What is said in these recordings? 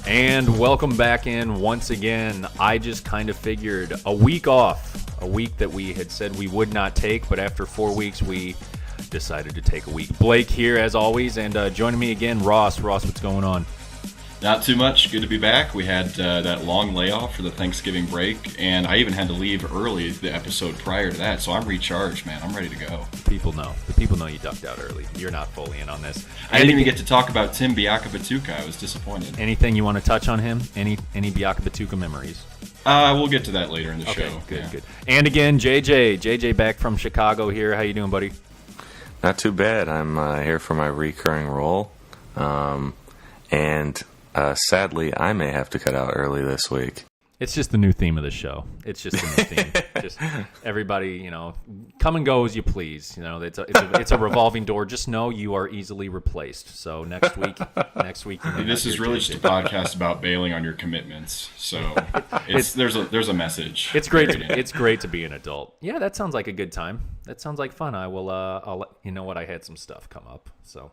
And welcome back in once again. I just kind of figured a week off, a week that we had said we would not take, but after 4 weeks we decided to take a week. Blake here as always, and joining me again, Ross. Ross, what's going on? Not too much. Good to be back. We had that long layoff for the Thanksgiving break, and I even had to leave early the episode prior to that, so I'm recharged, man. I'm ready to go. People know. The people know you ducked out early. You're not fully in on this. I didn't even get to talk about Tim Biakabatuka. I was disappointed. Anything you want to touch on him? Any Biakabatuka memories? We'll get to that later in the show. Good, yeah. good. And again, JJ back from Chicago here. How you doing, buddy? Not too bad. I'm here for my recurring role, and sadly, I may have to cut out early this week. It's just the new theme of the show. It's just the new theme. Just everybody, come and go as you please. It's a revolving door. Just know you are easily replaced. So next week. This is really just a podcast about bailing on your commitments. So there's a message. It's great. It's great to be an adult. Yeah, that sounds like a good time. That sounds like fun. I will. I'll let you know what. I had some stuff come up. So,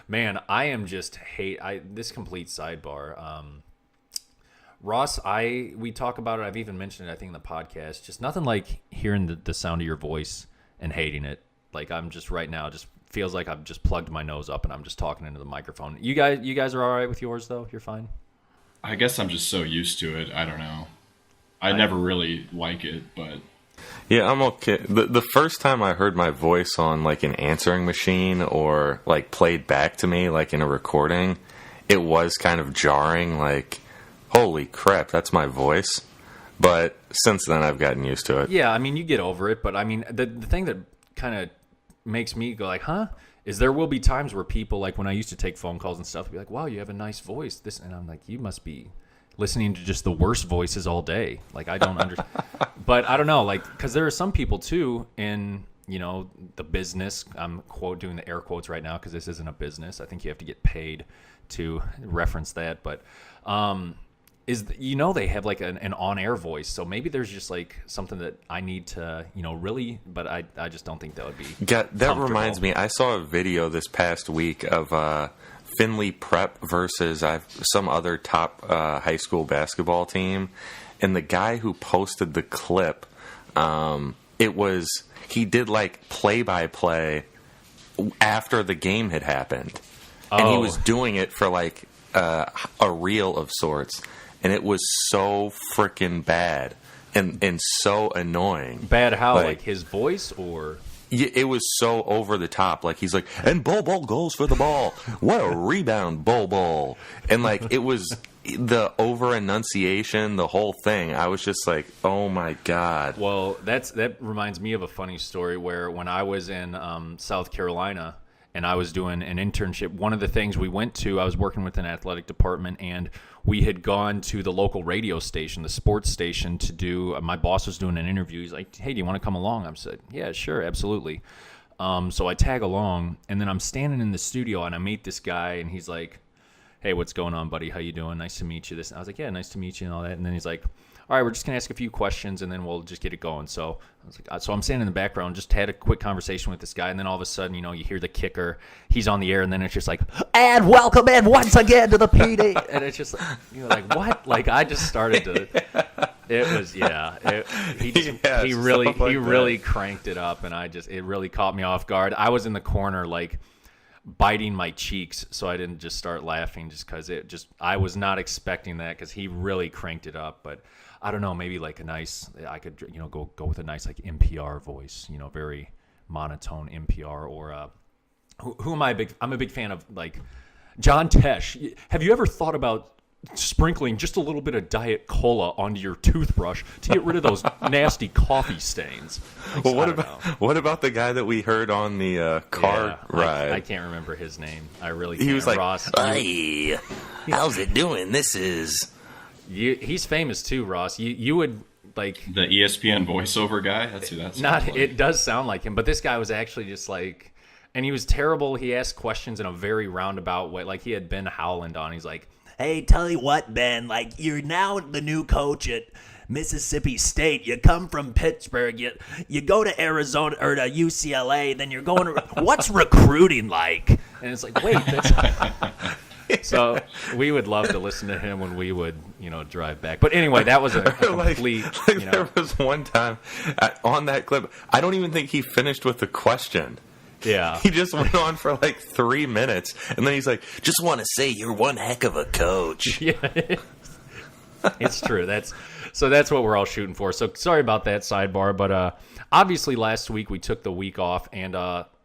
man, I am just this complete sidebar. Ross, we talk about it. I've even mentioned it, I think, in the podcast. Just nothing like hearing the sound of your voice and hating it. Like I'm just right now, just feels like I've just plugged my nose up and I'm just talking into the microphone. You guys are all right with yours though? You're fine? I guess I'm just so used to it. I don't know. I never really like it, but yeah, I'm okay. The first time I heard my voice on like an answering machine or like played back to me like in a recording, it was kind of jarring. Like, holy crap, that's my voice. But since then, I've gotten used to it. Yeah, I mean, you get over it. But I mean, the thing that kind of makes me go like, huh, is there will be times where people, like when I used to take phone calls and stuff, be like, wow, you have a nice voice. And I'm like, you must be listening to just the worst voices all day. Like, I don't understand. But I don't know, like, because there are some people, too, in, the business. I'm doing the air quotes right now because this isn't a business. I think you have to get paid to reference that. But they have like an on-air voice, so maybe there's just like something that I need to really, but I just don't think that would be that reminds me, I saw a video this past week of Findlay Prep versus some other top high school basketball team, and the guy who posted the clip, he did like play-by-play after the game had happened, and he was doing it for like a reel of sorts. And it was so freaking bad and so annoying. Bad how? Like his voice or? Yeah, it was so over the top. Like he's like, and Bol goes for the ball. What a rebound, Bol. And like it was the over enunciation, the whole thing. I was just like, oh my God. Well, that reminds me of a funny story where when I was in South Carolina and I was doing an internship, one of the things we went to, I was working with an athletic department, and we had gone to the local radio station, the sports station, to do, my boss was doing an interview. He's like, hey, do you want to come along? I said, yeah, sure, absolutely. So I tag along, and then I'm standing in the studio, and I meet this guy, and he's like, hey, what's going on, buddy? How you doing? Nice to meet you. And I was like, yeah, nice to meet you and all that. And then he's like, all right, we're just going to ask a few questions, and then we'll just get it going. So I was like, so I'm standing in the background, just had a quick conversation with this guy, and then all of a sudden, you hear the kicker. He's on the air, and then it's just like, and welcome in once again to the PD. And it's just like, what? Like, I just started to. It was, he really cranked it up, and it really caught me off guard. I was in the corner, like, biting my cheeks, so I didn't just start laughing just because I was not expecting that because he really cranked it up. But I don't know, maybe like I could go with a nice like NPR voice, very monotone NPR or who am I I'm a big fan of, like John Tesh. Have you ever thought about sprinkling just a little bit of Diet Cola onto your toothbrush to get rid of those nasty coffee stains? Well, what about the guy that we heard on the car ride? I can't remember his name. I really can't. He was like, Ross. Hey, how's it doing? This is... He's famous too, Ross. You would like... The ESPN voiceover guy? That's who that's like. It does sound like him, but this guy was actually just like... And he was terrible. He asked questions in a very roundabout way. Like he had Ben Howland on. He's like, hey, tell you what, Ben, like you're now the new coach at Mississippi State. You come from Pittsburgh. You go to Arizona or to UCLA. Then you're going to... What's recruiting like? And it's like, wait, that's... So we would love to listen to him when we would, drive back. But anyway, that was a complete, There was one time on that clip, I don't even think he finished with the question. Yeah. He just went on for like 3 minutes, and then he's like, just want to say you're one heck of a coach. Yeah. It's true. That's what we're all shooting for. So sorry about that sidebar, but obviously last week we took the week off, and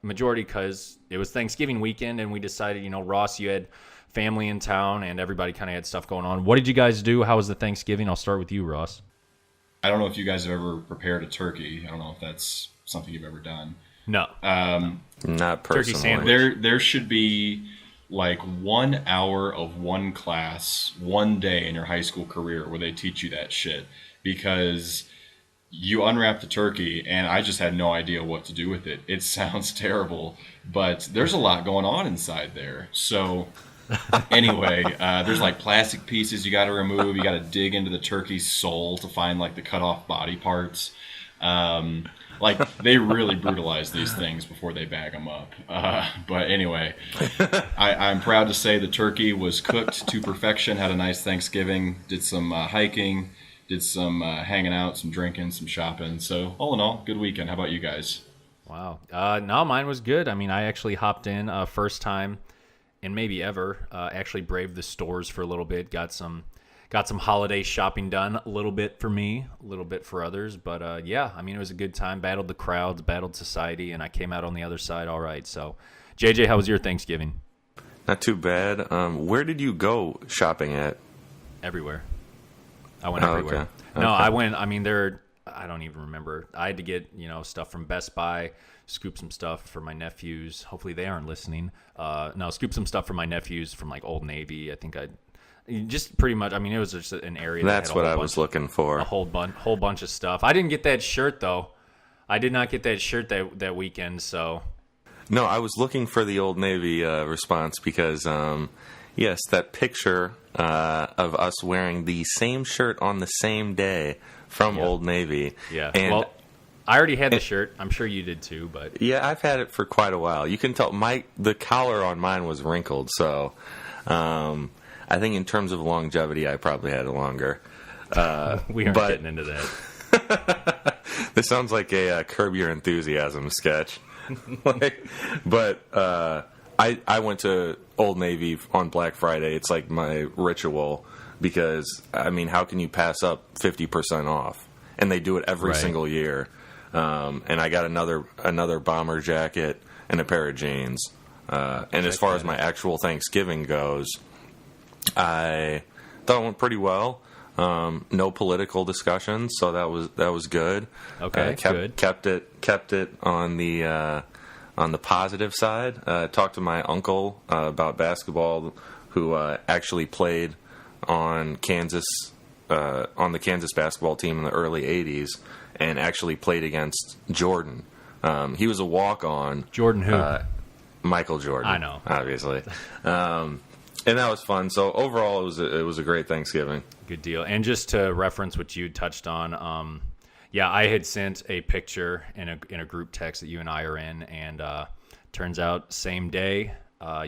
majority because it was Thanksgiving weekend, and we decided, Ross, you had family in town, and everybody kind of had stuff going on. What did you guys do? How was the Thanksgiving? I'll start with you, Ross. I don't know if you guys have ever prepared a turkey. I don't know if that's something you've ever done. No. Not Turkey personally. sandwich. There should be like 1 hour of one class, one day in your high school career where they teach you that shit, because you unwrap the turkey and I just had no idea what to do with it. It sounds terrible, but there's a lot going on inside there. So anyway, there's like plastic pieces you got to remove. You got to dig into the turkey's soul to find like the cut off body parts. Like, they really brutalize these things before they bag them up. But anyway, I'm proud to say the turkey was cooked to perfection, had a nice Thanksgiving, did some hiking, did some hanging out, some drinking, some shopping. So all in all, good weekend. How about you guys? Wow. No, mine was good. I mean, I actually hopped in first time and maybe ever actually braved the stores for a little bit, got some holiday shopping done, a little bit for me, a little bit for others. But yeah, I mean, it was a good time. Battled the crowds, battled society, and I came out on the other side all right. So, JJ, how was your Thanksgiving? Not too bad. Where did you go shopping at? Everywhere. I went everywhere. Okay. No, I went, I mean, I don't even remember. I had to get, stuff from Best Buy, scoop some stuff for my nephews. Hopefully they aren't listening. No, scoop some stuff for my nephews from like Old Navy. I think just pretty much, I mean, it was just an area. That's what I was looking for. A whole bunch of stuff. I didn't get that shirt, though. I did not get that shirt that weekend, so. No, I was looking for the Old Navy response because, yes, that picture of us wearing the same shirt on the same day from Old Navy. Yeah, and well, I already had the shirt. I'm sure you did too, but. Yeah, I've had it for quite a while. You can tell the collar on mine was wrinkled, so I think in terms of longevity, I probably had it longer. We aren't getting into that. This sounds like a Curb Your Enthusiasm sketch. I went to Old Navy on Black Friday. It's like my ritual because, I mean, how can you pass up 50% off? And they do it every single year. And I got another bomber jacket and a pair of jeans. And as far as my actual Thanksgiving goes, I thought it went pretty well. No political discussions, so that was good. Okay, good. Kept it on the positive side. Talked to my uncle about basketball, who actually played on the Kansas basketball team in the early '80s, and actually played against Jordan. He was a walk-on. Jordan who? Michael Jordan. I know, obviously. And that was fun. So overall, it was a great Thanksgiving. Good deal. And just to reference what you touched on, I had sent a picture in a group text that you and I are in, and turns out same day,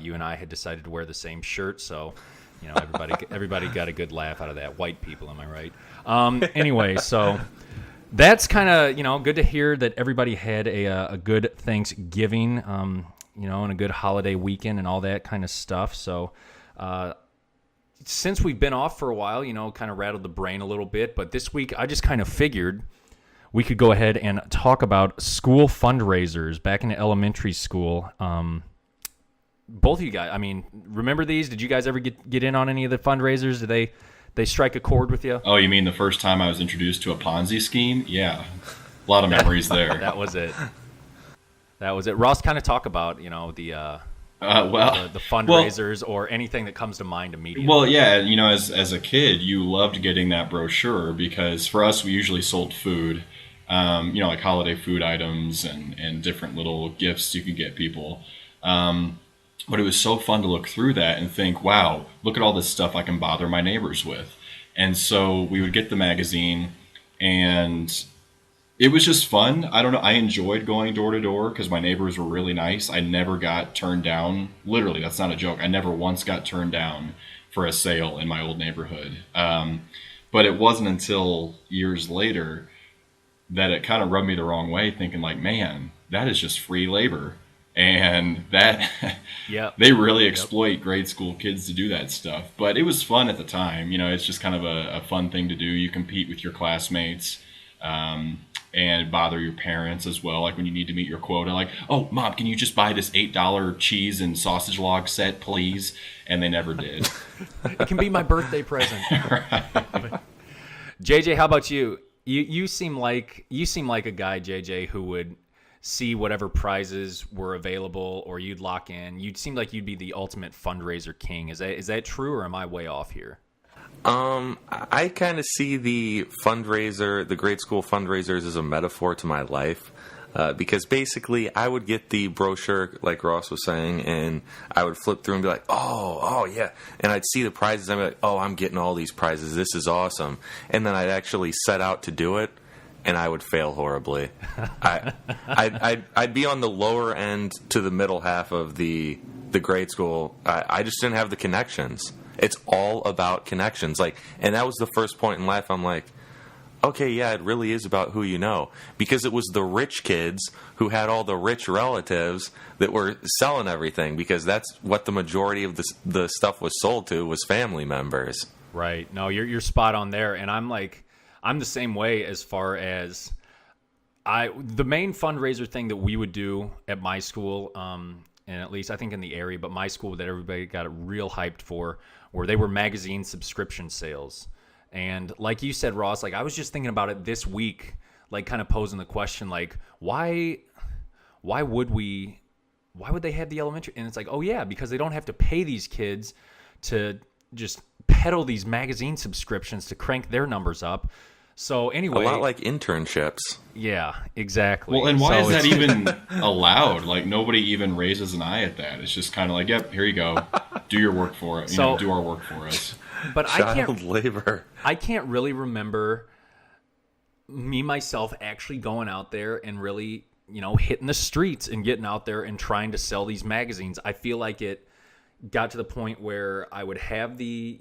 you and I had decided to wear the same shirt. So, everybody got a good laugh out of that. White people, am I right? Anyway, so that's kind of good to hear that everybody had a good Thanksgiving, and a good holiday weekend and all that kind of stuff. So. Since we've been off for a while, kind of rattled the brain a little bit. But this week, I just kind of figured we could go ahead and talk about school fundraisers back in elementary school. Both of you guys, I mean, remember these? Did you guys ever get in on any of the fundraisers? Did they strike a chord with you? Oh, you mean the first time I was introduced to a Ponzi scheme? Yeah. A lot of memories there. That was it. Ross, kind of talk about, the fundraisers or anything that comes to mind immediately. Well, yeah, as a kid, you loved getting that brochure because for us, we usually sold food, like holiday food items and different little gifts you can get people. But it was so fun to look through that and think, wow, look at all this stuff I can bother my neighbors with. And so we would get the magazine, and It was just fun. I don't know. I enjoyed going door to door because my neighbors were really nice. I never got turned down. Literally, that's not a joke. I never once got turned down for a sale in my old neighborhood. But it wasn't until years later that it kind of rubbed me the wrong way, thinking like, man, that is just free labor. And that Yep. they really exploit grade school kids to do that stuff. But it was fun at the time. You know, it's just kind of a fun thing to do. You compete with your classmates. And bother your parents as well. Like when you need to meet your quota, like, oh, Mom, can you just buy this $8 cheese and sausage log set, please? And they never did. It can be my birthday present. Right. JJ, how about you? You seem like a guy, JJ, who would see whatever prizes were available or you'd lock in. You'd seem like you'd be the ultimate fundraiser king. Is that true, or am I way off here? I kind of see the grade school fundraisers as a metaphor to my life. Because basically I would get the brochure, like Ross was saying, and I would flip through and be like, oh yeah. And I'd see the prizes and I'd be like, oh, I'm getting all these prizes. This is awesome. And then I'd actually set out to do it, and I would fail horribly. I'd be on the lower end to the middle half of the grade school. I just didn't have the connections. It's all about connections. And that was the first point in life I'm like, okay, yeah, it really is about who you know. Because it was the rich kids who had all the rich relatives that were selling everything, because that's what the majority of the stuff was sold to, was family members. Right. No, you're spot on there. And I'm the same way as far as the main fundraiser thing that we would do at my school, and at least I think in the area, but my school that everybody got real hyped for, where they were magazine subscription sales. And like you said, Ross, I was just thinking about it this week, kind of posing the question, why would they have the elementary? And it's like, oh yeah, because they don't have to pay these kids to just peddle these magazine subscriptions to crank their numbers up. So anyway, a lot like internships. Yeah, exactly. Well, and why is that even allowed? Nobody even raises an eye at that. It's just kind of like, yep, here you go. Do your work for it. Do our work for us. But Child labor. I can't really remember myself actually going out there and really, hitting the streets and getting out there and trying to sell these magazines. I feel like it got to the point where I would have the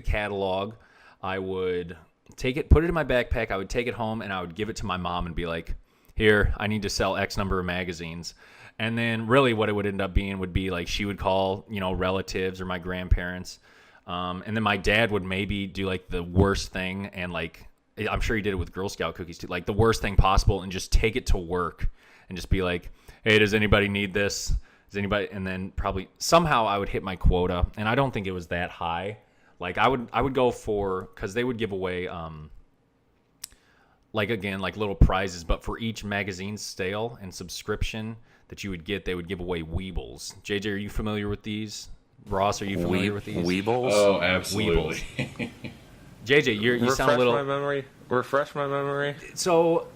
catalog. I would take it, put it in my backpack. I would take it home and I would give it to my mom and be like, here, I need to sell X number of magazines. And then really what it would end up being would be she would call, relatives or my grandparents. And then my dad would maybe do the worst thing. And I'm sure he did it with Girl Scout cookies too, the worst thing possible, and just take it to work and just be like, hey, does anybody need this? Does anybody? And then probably somehow I would hit my quota. And I don't think it was that high. I would go for, because they would give away, little prizes, but for each magazine sale and subscription that you would get, they would give away Weebles. JJ, are you familiar with these? Ross, are you familiar with these? Weebles? Oh, absolutely. JJ, you sound a little... Refresh my memory. So,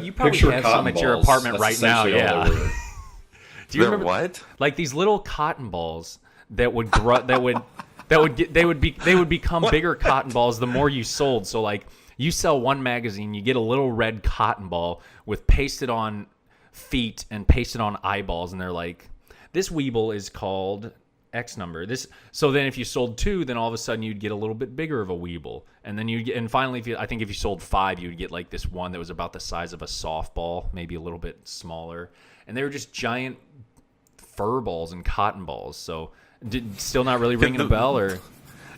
you probably have some at your apartment right now, yeah. Do you remember what? These little cotton balls that would grow, they would become bigger cotton balls the more you sold. So you sell one magazine, you get a little red cotton ball with pasted on feet and pasted on eyeballs, and they're like, this Weeble is called X number. So then if you sold 2, then all of a sudden you'd get a little bit bigger of a Weeble. And then and finally if you sold 5, you'd get this one that was about the size of a softball, maybe a little bit smaller. And they were just giant fur balls and cotton balls. So still not really ringing a bell, or?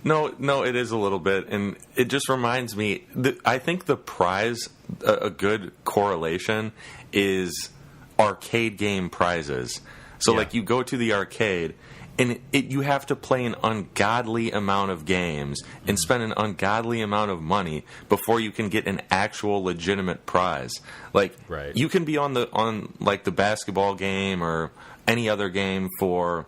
No, it is a little bit, and it just reminds me. I think the prize, a good correlation, is arcade game prizes. So, you go to the arcade, and you have to play an ungodly amount of games and spend an ungodly amount of money before you can get an actual legitimate prize. Right. You can be on the basketball game or any other game for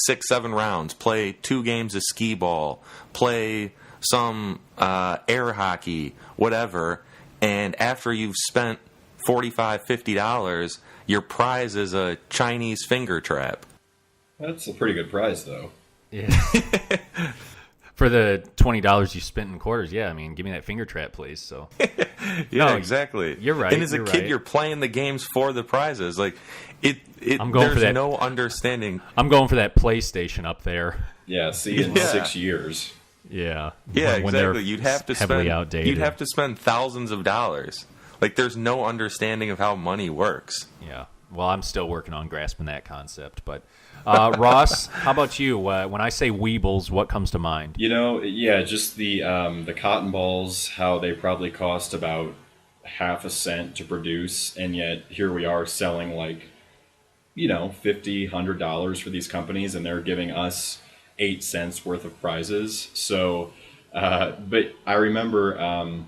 6-7 rounds, play 2 games of skee ball, play some air hockey, whatever, and after you've spent $45, $50, your prize is a Chinese finger trap. That's a pretty good prize, though. Yeah. For the $20 you spent in quarters, yeah, I mean, give me that finger trap, please. So, Yeah, No, exactly. you're right, And as a you're kid, right. you're playing the games for the prizes. Like I'm going for there's that. no understanding. I'm going for that PlayStation up there. Yeah, see you in Yeah. 6 years. Yeah, Yeah, when they're exactly. You'd have to heavily spend. outdated. You'd have to spend thousands of dollars. Like there's no understanding of how money works. Yeah. Well, I'm still working on grasping that concept. But Ross, how about you? When I say Weebles, what comes to mind? Yeah, just the cotton balls, how they probably cost about half a cent to produce, and yet here we are selling like, $50, $100 for these companies, and they're giving us 8 cents worth of prizes. So, but I remember,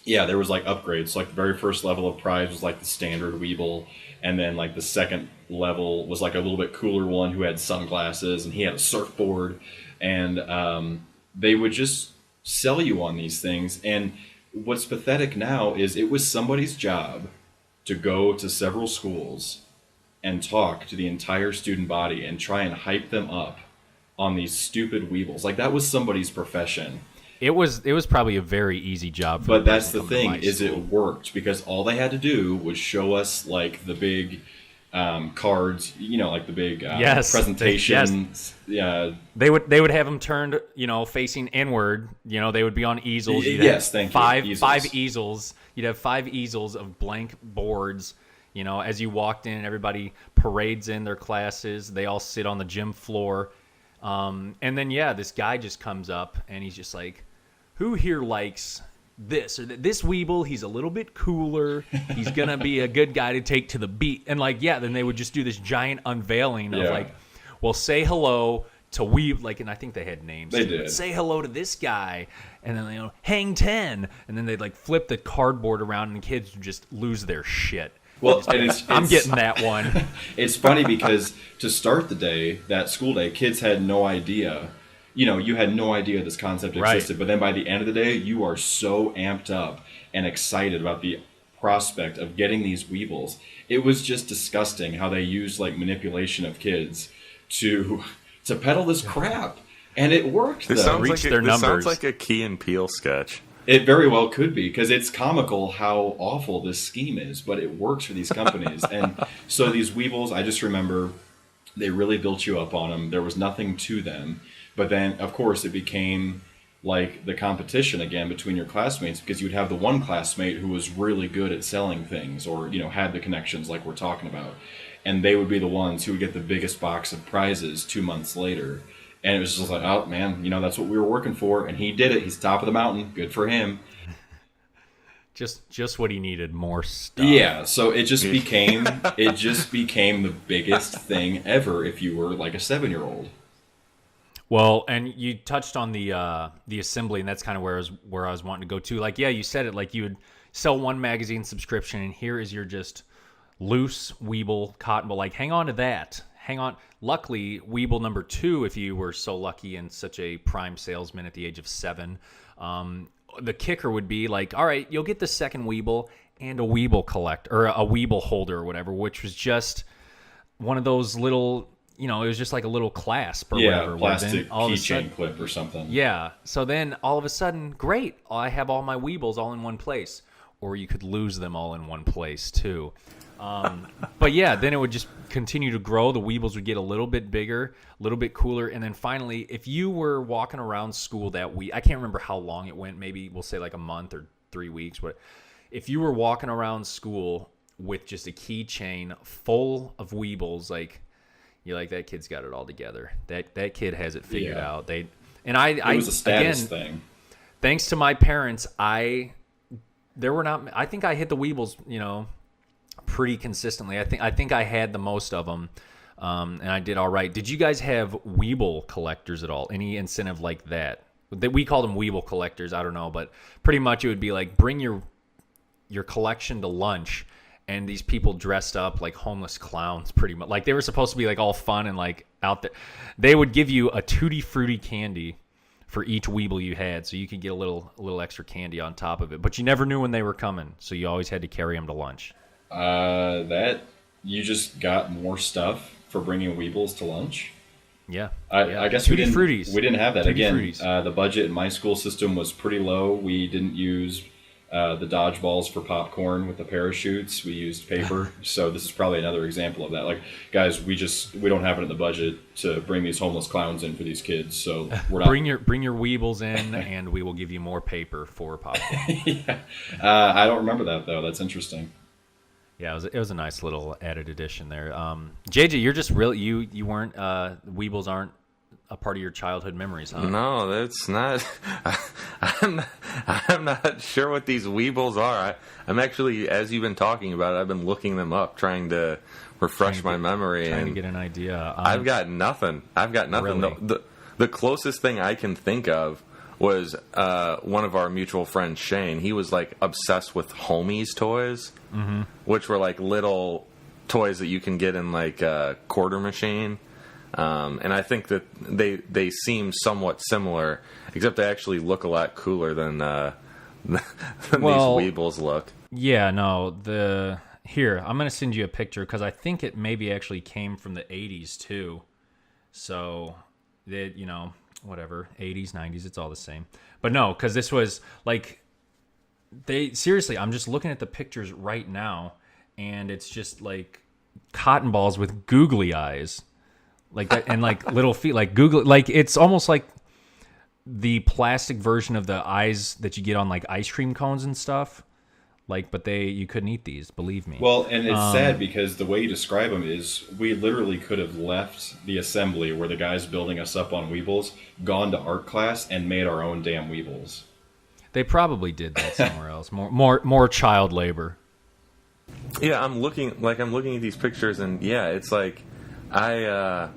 yeah, there was like upgrades. Like the very first level of prize was like the standard Weeble, and then like the second level was like a little bit cooler one who had sunglasses and he had a surfboard, and they would just sell you on these things. And what's pathetic now is it was somebody's job to go to several schools and talk to the entire student body and try and hype them up on these stupid Weebles. Like that was somebody's profession. It was probably a very easy job. For But the that's person the coming to thing, my is school. it worked because all they had to do was show us like the big cards, like the big Yes, presentation. Yeah, They would have them turned, facing inward. They would be on easels. You'd Yes, have thank you, five easels. five easels. You'd have 5 easels of blank boards. As you walked in, everybody parades in their classes. They all sit on the gym floor, and then this guy just comes up and he's just like, "Who here likes this or this Weeble? He's a little bit cooler. He's gonna be a good guy to take to the beat." And then they would just do this giant unveiling of Yeah. well, say hello to Weeble, and I think they had names. They too, but did. say hello to this guy, and then hang 10, and then they'd flip the cardboard around, and the kids would just lose their shit. well, and I'm getting that one. It's funny because to start the day, that school day, kids had no idea. You had no idea this concept Right. existed. But then by the end of the day, you are so amped up and excited about the prospect of getting these Weebles. It was just disgusting how they used like manipulation of kids to peddle this crap. And it worked, This though. sounds Reach like their this sounds numbers. like a Key and Peele sketch. It very well could be, because it's comical how awful this scheme is, but it works for these companies. And so these Weebles, I just remember they really built you up on them. There was nothing to them. But then, of course, it became like the competition again between your classmates, because you'd have the one classmate who was really good at selling things or, had the connections like we're talking about. And they would be the ones who would get the biggest box of prizes 2 months later. And it was just like, oh, man, that's what we were working for. And he did it. He's top of the mountain. Good for him. Just what he needed, more stuff. Yeah, so it just became the biggest thing ever if you were like a 7-year-old. Well, and you touched on the assembly, and that's kind of where I was wanting to go to. You said it, you would sell one magazine subscription, and here is your just loose Weeble cotton ball. Hang on to that. Hang on. Luckily, Weeble number 2, if you were so lucky and such a prime salesman at the age of 7, the kicker would be all right, you'll get the second Weeble and a Weeble collect or a Weeble holder or whatever, which was just one of those little. It was just like a little clasp or Yeah, whatever. where then plastic all of a keychain sudden- clip or something. Yeah. So then all of a sudden, great, I have all my Weebles all in one place. Or you could lose them all in one place too. But yeah, then it would just continue to grow. The Weebles would get a little bit bigger, a little bit cooler. And then finally, if you were walking around school that week, I can't remember how long it went. Maybe we'll say a month or 3 weeks. But if you were walking around school with just a keychain full of Weebles, you're like, that kid's got it all together. That kid has it figured Yeah. out. It was a status thing. Thanks to my parents, I think I hit the Weebles, pretty consistently. I think I had the most of them, and I did all right. Did you guys have Weeble collectors at all? Any incentive like that? We called them Weeble collectors. I don't know, but pretty much it would be bring your collection to lunch. And these people dressed up like homeless clowns, pretty much. They were supposed to be all fun and out there. They would give you a Tutti Frutti candy for each Weeble you had, so you could get a little extra candy on top of it. But you never knew when they were coming, so you always had to carry them to lunch. That you just got more stuff for bringing Weebles to lunch? Yeah. I guess Tutti Fruttis. we didn't have that. Tutti Again, Fruttis. the budget in my school system was pretty low. We didn't use the dodgeballs for popcorn with the parachutes. We used paper. So this is probably another example of that. Like, guys, we don't have it in the budget to bring these homeless clowns in for these kids. So we're not. Bring your Weebles in, and we will give you more paper for popcorn. Yeah. I don't remember that though. That's interesting. Yeah, it was a nice little added addition there. JJ, you're just real. You weren't Weebles aren't a part of your childhood memories, huh? No, that's not. I'm not sure what these Weebles are. I'm actually, as you've been talking about it, I've been looking them up, trying to refresh my memory. Trying to and get an idea. I've got nothing. Really? The closest thing I can think of was one of our mutual friends, Shane. He was like obsessed with Homies toys, which were like little toys that you can get in like a quarter machine. And I think that they seem somewhat similar, except they actually look a lot cooler than these Weebles look. Yeah, no. Here, I'm gonna send you a picture because I think it maybe actually came from the '80s too. So that whatever, '80s, '90s, it's all the same. But no, because this was like seriously. I'm just looking at the pictures right now, and it's just like cotton balls with googly eyes. Like that, and like little feet, like Google, like it's almost like the plastic version of the eyes that you get on like ice cream cones and stuff. Like, but you couldn't eat these, believe me. Well, and it's sad because the way you describe them is we literally could have left the assembly where the guy's building us up on Weebles, gone to art class, and made our own damn Weebles. They probably did that somewhere else. More child labor. Yeah, I'm looking at these pictures, and yeah, it's like I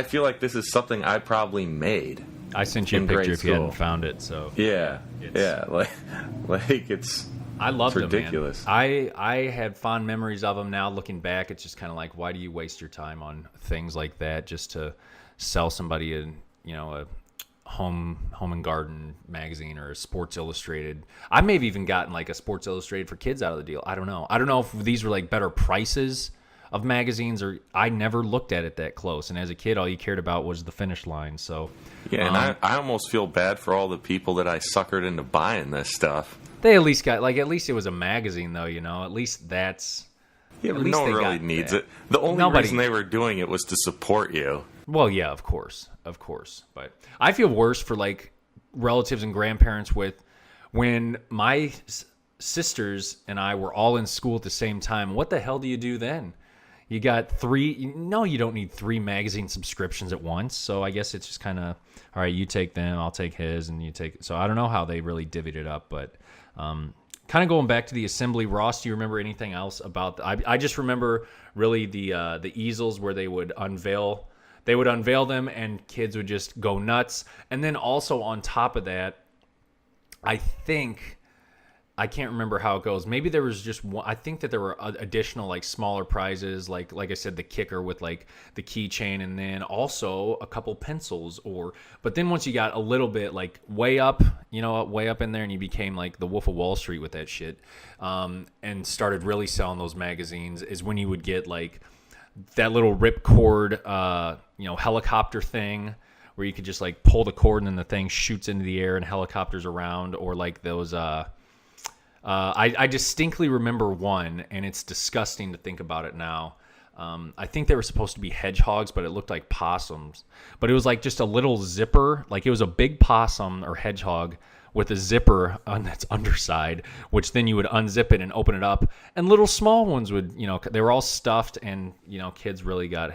feel like this is something I probably made. I sent you a picture if you hadn't found it. So yeah, like it's. I love them, ridiculous. Man. I had fond memories of them. Now looking back, it's just kind of like, why do you waste your time on things like that just to sell somebody a home and garden magazine or a Sports Illustrated? I may have even gotten like a Sports Illustrated for kids out of the deal. I don't know if these were like better prices of magazines, or I never looked at it that close, and as a kid all you cared about was the finish line. So yeah, and I almost feel bad for all the people that I suckered into buying this stuff. They at least got at least it was a magazine though, at least that's but no one really needs it. The only reason they were doing it was to support you. Well, yeah, of course, but I feel worse for like relatives and grandparents when my sisters and I were all in school at the same time. What the hell do you do then? You got three. No, you don't need 3 magazine subscriptions at once. So I guess it's just kind of, all right, you take them, I'll take his, and you take. So I don't know how they really divvied it up, but kind of going back to the assembly. Ross, do you remember anything else about? I just remember really the easels where they would unveil. They would unveil them, and kids would just go nuts. And then also on top of that, I can't remember how it goes. Maybe there was just one. I think that there were additional like smaller prizes, like I said, the kicker with like the keychain, and then also a couple pencils. But then once you got a little bit like way up in there, and you became like the Wolf of Wall Street with that shit, and started really selling those magazines, is when you would get like that little ripcord, helicopter thing, where you could just like pull the cord and then the thing shoots into the air and helicopters around, or like those. I distinctly remember one, and it's disgusting to think about it now. I think they were supposed to be hedgehogs, but it looked like possums. But it was like just a little zipper, like it was a big possum or hedgehog with a zipper on its underside, which then you would unzip it and open it up. And little small ones would, they were all stuffed, and kids really got,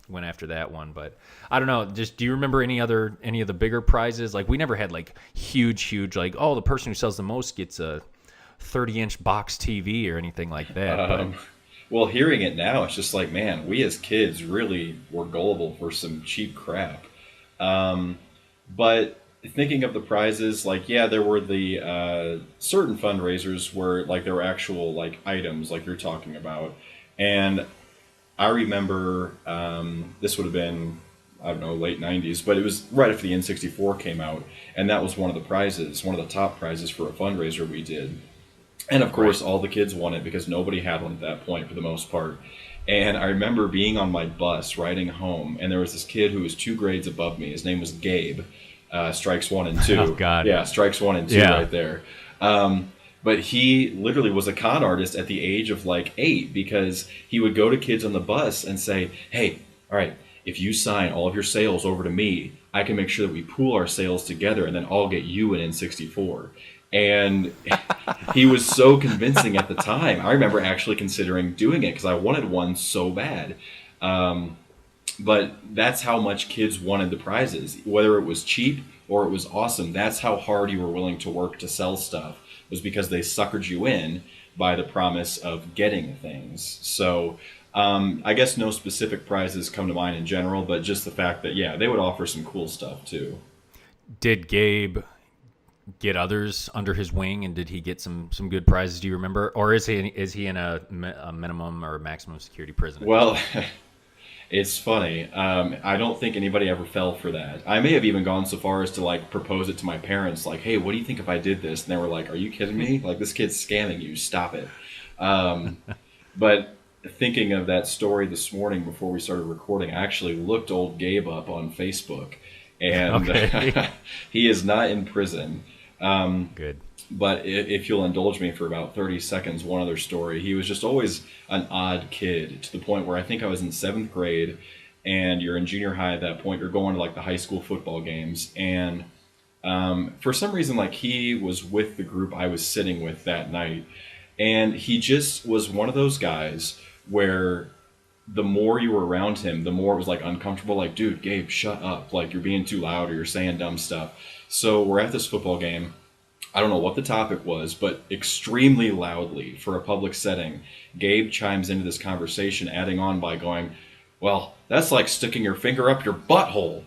went after that one. But I don't know. Just do you remember any of the bigger prizes? Like we never had like huge, like, oh, the person who sells the most gets a 30-inch box TV or anything like that. Well, hearing it now, it's just like, man, we as kids really were gullible for some cheap crap. But thinking of the prizes, like, yeah, there were the certain fundraisers where like there were actual like items like you're talking about. And I remember this would have been, I don't know, late 90s, but it was right after the N64 came out. And that was one of the prizes, one of the top prizes for a fundraiser we did. And of course, all the kids won it because nobody had one at that point for the most part. And I remember being on my bus riding home, and there was this kid who was 2 grades above me. His name was Gabe. Strikes 1 and 2. Oh, God. Yeah, strikes 1 and 2 Yeah. right there. But he literally was a con artist at the age of like 8 because he would go to kids on the bus and say, hey, all right, if you sign all of your sales over to me, I can make sure that we pool our sales together and then I'll get you an N64. And he was so convincing at the time. I remember actually considering doing it because I wanted one so bad. But that's how much kids wanted the prizes. Whether it was cheap or it was awesome, that's how hard you were willing to work to sell stuff, was because they suckered you in by the promise of getting things. So I guess no specific prizes come to mind in general, but just the fact that, yeah, they would offer some cool stuff too. Did Gabe get others under his wing, and did he get some good prizes? Do you remember, or is he in a minimum or maximum security prison? Well, it's funny. I don't think anybody ever fell for that. I may have even gone so far as to like propose it to my parents, like, "Hey, what do you think if I did this?" And they were like, "Are you kidding me? Like, this kid's scamming you. Stop it." But thinking of that story this morning before we started recording, I actually looked old Gabe up on Facebook, and Okay. he is not in prison. Good. But if you'll indulge me for about 30 seconds, one other story. He was just always an odd kid, to the point where I think I was in 7th grade, and you're in junior high at that point. You're going to like the high school football games. And for some reason, like, he was with the group I was sitting with that night. And he just was one of those guys where the more you were around him, the more it was like uncomfortable. Like, dude, Gabe, shut up. Like, you're being too loud or you're saying dumb stuff. So we're at this football game. I don't know what the topic was, but extremely loudly for a public setting, Gabe chimes into this conversation, adding on by going, "Well, that's like sticking your finger up your butthole."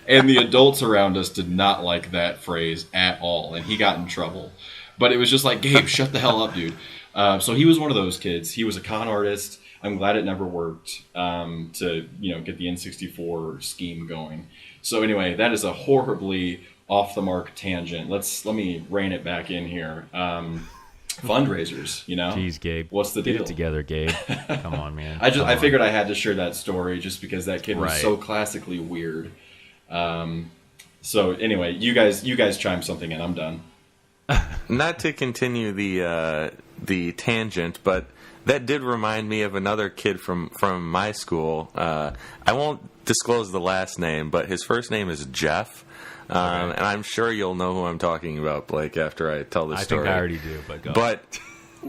And the adults around us did not like that phrase at all, and he got in trouble. But it was just like, Gabe, shut the hell up, dude. So he was one of those kids. He was a con artist. I'm glad it never worked to get the N64 scheme going. So anyway, that is a horribly off the mark tangent. Let me rein it back in here. Fundraisers, Jeez, Gabe. What's the Get deal? it together, Gabe. Come on, man. I figured I had to share that story just because that kid was Right. so classically weird. So anyway, you guys chime something in. I'm done. Not to continue the tangent, but that did remind me of another kid from my school. I won't disclose the last name, but his first name is Jeff. And I'm sure you'll know who I'm talking about, Blake, after I tell this story. I think I already do, but go. But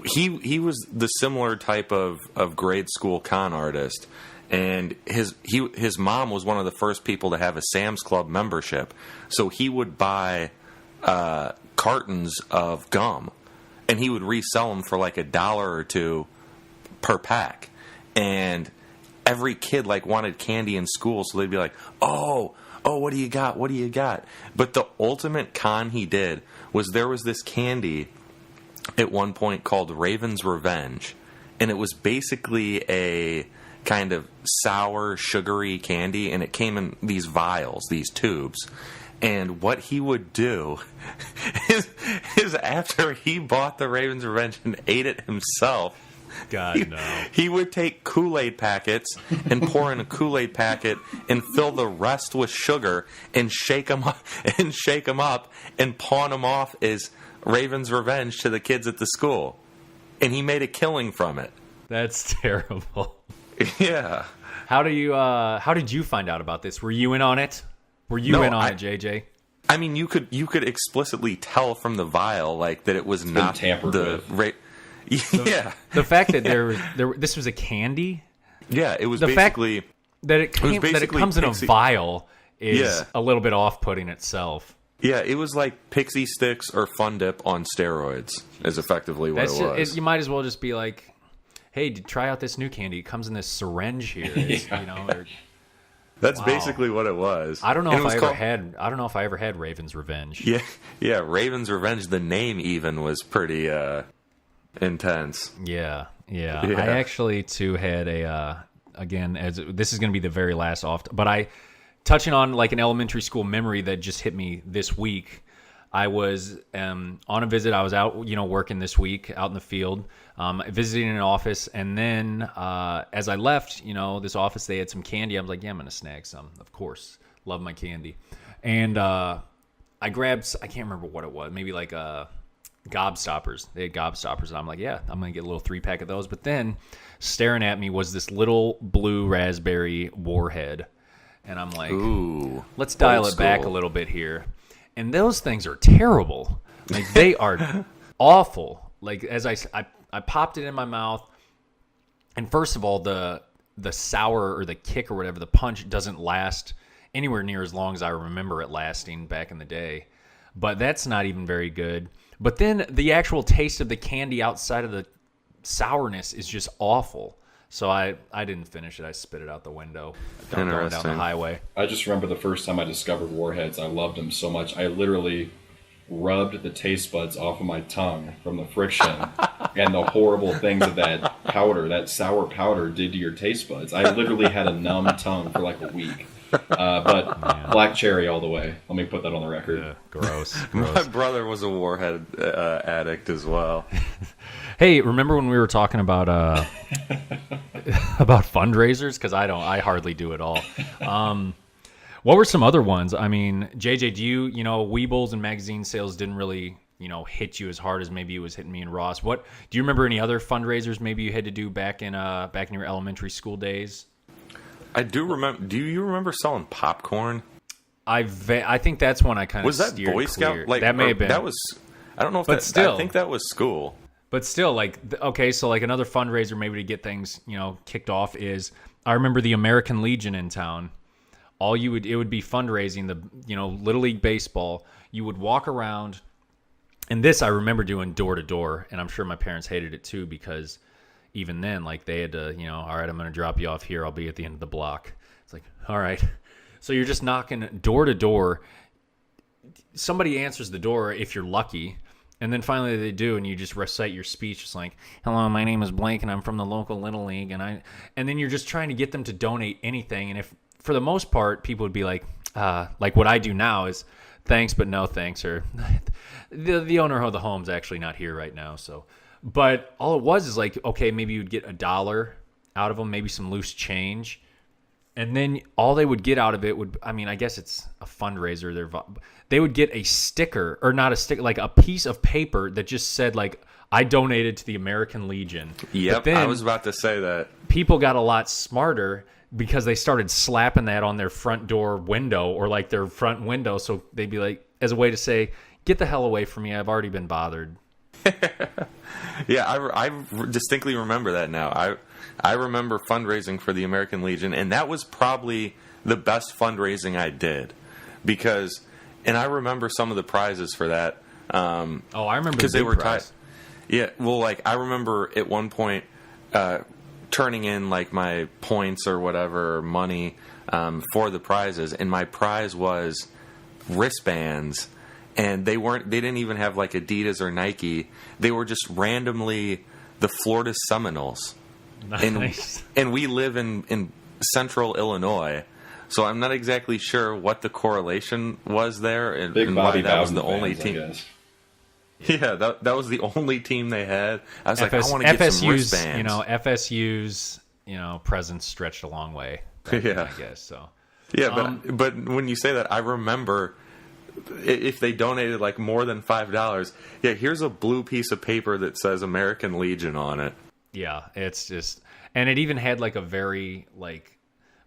he was the similar type of grade school con artist. And his mom was one of the first people to have a Sam's Club membership. So he would buy cartons of gum, and he would resell them for like $1 or $2 per pack. And every kid like wanted candy in school, so they'd be like, oh, what do you got? What do you got? But the ultimate con he did was there was this candy at one point called Raven's Revenge, and it was basically a kind of sour, sugary candy, and it came in these vials, these tubes. And what he would do is after he bought the Raven's Revenge and ate it himself, God, no. he would take Kool-Aid packets and pour in a Kool-Aid packet and fill the rest with sugar and shake them up and pawn them off as Raven's Revenge to the kids at the school. And he made a killing from it. That's terrible. Yeah. How did you find out about this? Were you in on it? Were you in on it, JJ? I mean, you could explicitly tell from the vial like that it was not tampered with. Yeah. The fact that this was a candy. Yeah, it was The basically fact that it comes in a vial is a little bit off-putting itself. Yeah, it was like Pixie Sticks or Fun Dip on steroids is effectively what it was. You might as well just be like, hey, try out this new candy. It comes in this syringe here. It's, That's wow. basically what it was. I don't know if I ever had Raven's Revenge. Yeah, Raven's Revenge. The name even was pretty intense. Yeah. I actually too had again, as this is going to be the very last but touching on like an elementary school memory that just hit me this week. I was on a visit. I was out, working this week out in the field, visiting an office. And then as I left, this office, they had some candy. I was like, yeah, I'm going to snag some. Of course. Love my candy. And I grabbed, I can't remember what it was, maybe like Gobstoppers. They had Gobstoppers. And I'm like, yeah, I'm going to get a little 3-pack of those. But then staring at me was this little blue raspberry Warhead. And I'm like, ooh, let's dial it back a little bit here. And those things are terrible. Like, they are awful. Like, as I popped it in my mouth, and first of all, the sour or the kick or whatever, the punch doesn't last anywhere near as long as I remember it lasting back in the day. But that's not even very good. But then the actual taste of the candy outside of the sourness is just awful. So I didn't finish it. I spit it out the window going down the highway. I just remember the first time I discovered Warheads. I loved them so much. I literally rubbed the taste buds off of my tongue from the friction and the horrible things that powder, that sour powder, did to your taste buds. I literally had a numb tongue for like a week. But black cherry all the way. Let me put that on the record. Yeah, gross. My brother was a Warhead addict as well. Hey, remember when we were talking about about fundraisers? Because I hardly do at all. What were some other ones? I mean, JJ, do you Weebles and magazine sales didn't really hit you as hard as maybe it was hitting me and Ross. What do you remember? Any other fundraisers maybe you had to do back in your elementary school days? I do remember. Do you remember selling popcorn? I think that's when I kind of was that Boy Scout? Clear. Like that may have been. That was. I don't know if but that. Still, I think that was school. But still, like, okay, so like another fundraiser maybe to get things, kicked off is, I remember the American Legion in town. It would be fundraising, Little League Baseball. You would walk around, and this I remember doing door to door, and I'm sure my parents hated it too, because even then, like, they had to, all right, I'm going to drop you off here. I'll be at the end of the block. It's like, all right. So you're just knocking door to door. Somebody answers the door if you're lucky. And then finally they do, and you just recite your speech. It's like, hello, my name is Blake, and I'm from the local Little League. And then you're just trying to get them to donate anything. And if, for the most part, people would be like what I do now is, thanks, but no thanks. Or the owner of the home's actually not here right now. So, but all it was is like, okay, maybe you'd get $1 out of them, maybe some loose change. And then all they would get out of it would, I mean, I guess it's a fundraiser. They would get a sticker, or not a sticker, like a piece of paper that just said, like, I donated to the American Legion. Yep, I was about to say that. People got a lot smarter because they started slapping that on their front door window or like their front window. So they'd be like, as a way to say, get the hell away from me. I've already been bothered. Yeah, I distinctly remember that now. I remember fundraising for the American Legion, and that was probably the best fundraising I did, and I remember some of the prizes for that. I remember because they were tied. Yeah, well, like I remember at one point turning in like my points or whatever money for the prizes, and my prize was wristbands. And they didn't even have like Adidas or Nike. They were just randomly the Florida Seminoles. Nice. And we live in central Illinois. So I'm not exactly sure what the correlation was there. And maybe that was the only team. Yeah, that was the only team they had. I was like, I want to get some wristbands. FSU's, presence stretched a long way. Yeah. I guess so. Yeah, but when you say that, I remember if they donated like more than $5, yeah, here's a blue piece of paper that says American Legion on it. Yeah, it's just, and it even had like a very like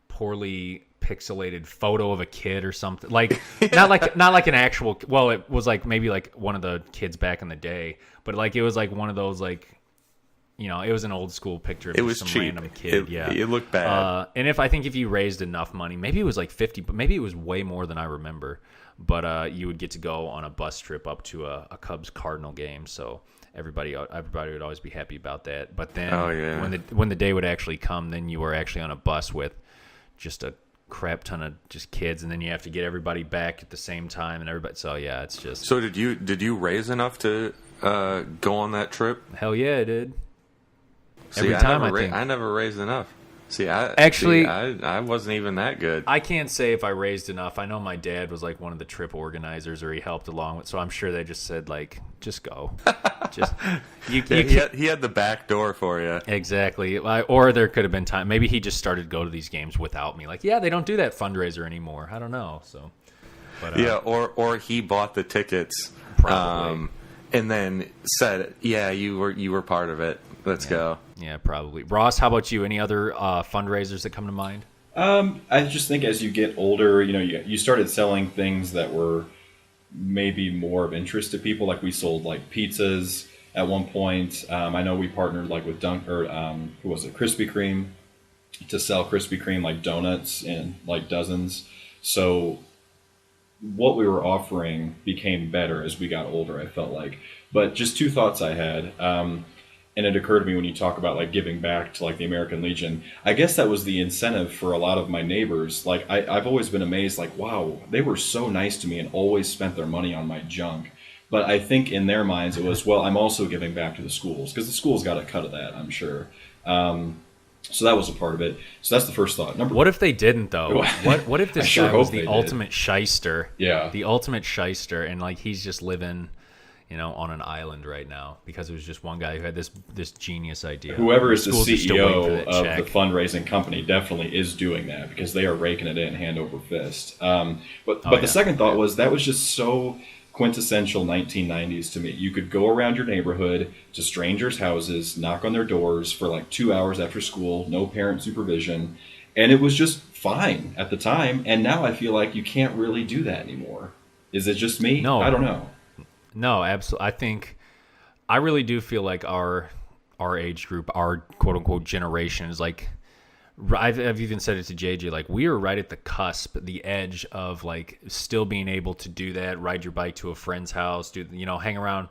poorly pixelated photo of a kid or something. Like not like an actual. Well, it was like maybe like one of the kids back in the day, but like it was like one of those like, it was an old school picture of it was some cheap. Random kid. It looked bad. And I think if you raised enough money, maybe it was like 50, but maybe it was way more than I remember. But you would get to go on a bus trip up to a Cubs Cardinal game, so everybody would always be happy about that. But then when the day would actually come, then you were actually on a bus with just a crap ton of just kids, and then you have to get everybody back at the same time, and everybody. So yeah, it's just. So did you raise enough to go on that trip? Hell yeah, I did. See, I never raised enough. I wasn't even that good. I can't say if I raised enough. I know my dad was like one of the trip organizers, or he helped along with. So I'm sure they just said like, just go, just he had the back door for you. Exactly. Or there could have been time. Maybe he just started to go to these games without me. Like, yeah, they don't do that fundraiser anymore. I don't know. So, but yeah, or he bought the tickets, probably. and then said, yeah, you were part of it. Let's go. Yeah, probably. Ross, how about you? Any other fundraisers that come to mind? I just think as you get older, you started selling things that were maybe more of interest to people. Like we sold like pizzas at one point. I know we partnered like with who was it, Krispy Kreme, to sell Krispy Kreme like donuts in like dozens. So what we were offering became better as we got older, I felt like. But just two thoughts I had. And it occurred to me when you talk about like giving back to like the American Legion, I guess that was the incentive for a lot of my neighbors. Like I've always been amazed, like, wow, they were so nice to me and always spent their money on my junk. But I think in their minds it was, well, I'm also giving back to the schools because the schools got a cut of that, I'm sure. So that was a part of it. So that's the first thought. What if they didn't though? What if this guy was the ultimate shyster? Yeah. The ultimate shyster, and like he's just living, on an island right now because it was just one guy who had this genius idea. Whoever is the CEO of the fundraising company definitely is doing that because they are raking it in hand over fist. But the second thought was that was just so quintessential 1990s to me. You could go around your neighborhood to strangers' houses, knock on their doors for like 2 hours after school, no parent supervision, and it was just fine at the time. And now I feel like you can't really do that anymore. Is it just me? No. I don't know. No, absolutely. I really do feel like our age group, our quote unquote generation is like, I've even said it to JJ, like we are right at the cusp, the edge of like still being able to do that, ride your bike to a friend's house, hang around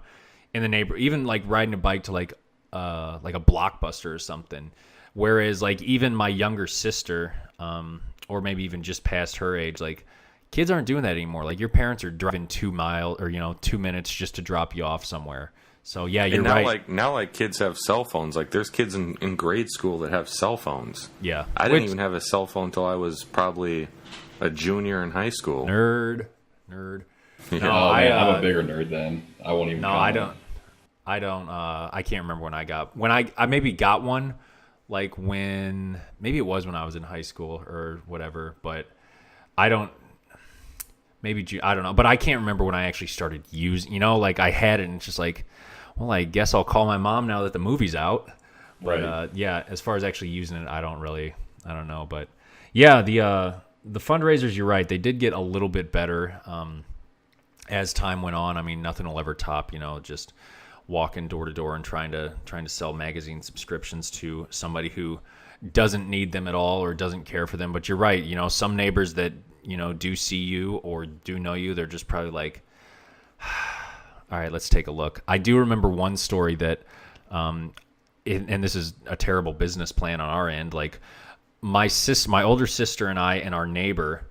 in the neighborhood, even like riding a bike to like a Blockbuster or something. Whereas like even my younger sister, or maybe even just past her age, like kids aren't doing that anymore. Like your parents are driving 2 miles or 2 minutes just to drop you off somewhere. So yeah, you're right. Now kids have cell phones. Like there's kids in grade school that have cell phones. Yeah, I didn't even have a cell phone until I was probably a junior in high school. Nerd. Yeah. No, I'm a bigger nerd then. I won't even. No, I don't. I can't remember when I maybe got one, like when maybe it was when I was in high school or whatever. But I don't. Maybe I don't know, but I can't remember when I actually started using. Like I had it, and it's just like, well, I guess I'll call my mom now that the movie's out. Right. But, yeah, as far as actually using it, I don't know. But yeah, the fundraisers, you're right, they did get a little bit better as time went on. I mean, nothing will ever top, just walking door to door and trying to sell magazine subscriptions to somebody who doesn't need them at all or doesn't care for them. But you're right, some neighbors that do see you or do know you, they're just probably like, all right, let's take a look. I do remember one story that, and this is a terrible business plan on our end. Like my older sister and I and our neighbor,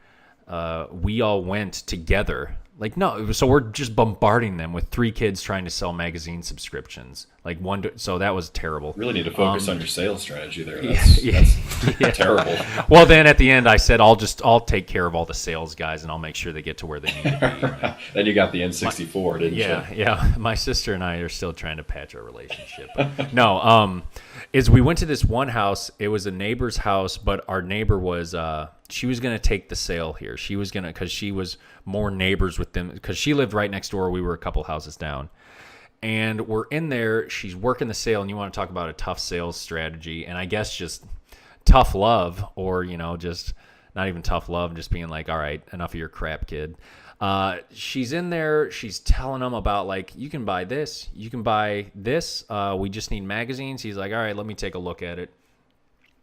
we all went together. Like, no, so we're just bombarding them with 3 kids trying to sell magazine subscriptions. Like so that was terrible. Really need to focus on your sales strategy there. That's terrible. Well, then at the end I said, I'll take care of all the sales guys and I'll make sure they get to where they need to be. Then you got the N64, didn't you? Yeah. My sister and I are still trying to patch our relationship. But no, is we went to this one house. It was a neighbor's house, but our neighbor was she was going to take the sale here. She was going to, because she was more neighbors with them, because she lived right next door. We were a couple houses down. And we're in there. She's working the sale, and you want to talk about a tough sales strategy. And I guess just tough love, or, just not even tough love, just being like, all right, enough of your crap, kid. She's in there. She's telling them about, like, you can buy this. You can buy this. We just need magazines. He's like, all right, let me take a look at it.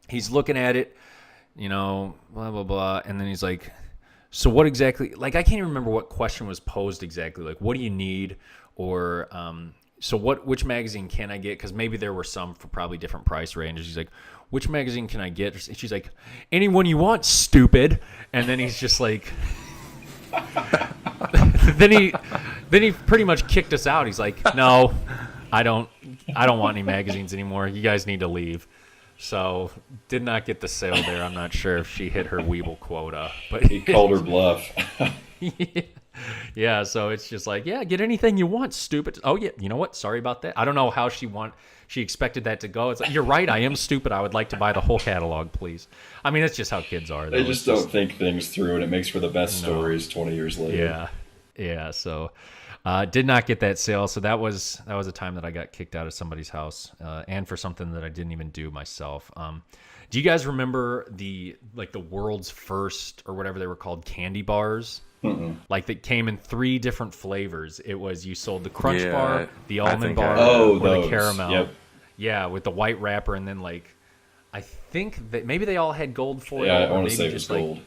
He's looking at it, blah, blah, blah. And then he's like, so what exactly, like, I can't even remember what question was posed exactly. Like, what do you need? Or, so which magazine can I get? Because maybe there were some for probably different price ranges. He's like, which magazine can I get? She's like, anyone you want, stupid. And then he's just like, then he pretty much kicked us out. He's like, no, I don't want any magazines anymore. You guys need to leave. So did not get the sale there. I'm not sure if she hit her Weeble quota, but He called her bluff. yeah. So it's just like, yeah, get anything you want, stupid. Oh yeah, you know what? Sorry about that. I don't know how she expected that to go. It's like, you're right. I am stupid. I would like to buy the whole catalog, please. I mean, it's just how kids are. They just don't think things through, and it makes for the best stories 20 years later. Yeah. So did not get that sale. So that was a time that I got kicked out of somebody's house, and for something that I didn't even do myself. Do you guys remember the world's first, or whatever they were called, candy bars? Mm-mm. Like, that came in 3 different flavors. It was, you sold the crunch bar, the almond bar, or the caramel. Yep. Yeah, with the white wrapper, and then I think that maybe they all had gold foil. Yeah, I want to say it was gold.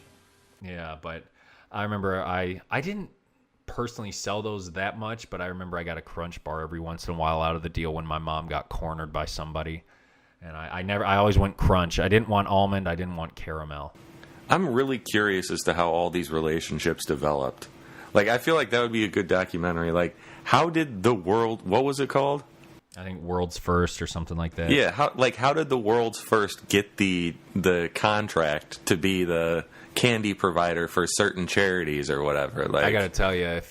Yeah, but I remember I didn't personally sell those that much, but I remember I got a crunch bar every once in a while out of the deal when my mom got cornered by somebody. And I always went crunch. I didn't want almond. I didn't want caramel. I'm really curious as to how all these relationships developed. Like, I feel like that would be a good documentary. Like, how did the world, what was it called? I think World's First or something like that. Yeah, how did the World's First get the contract to be the candy provider for certain charities or whatever? Like, I got to tell you,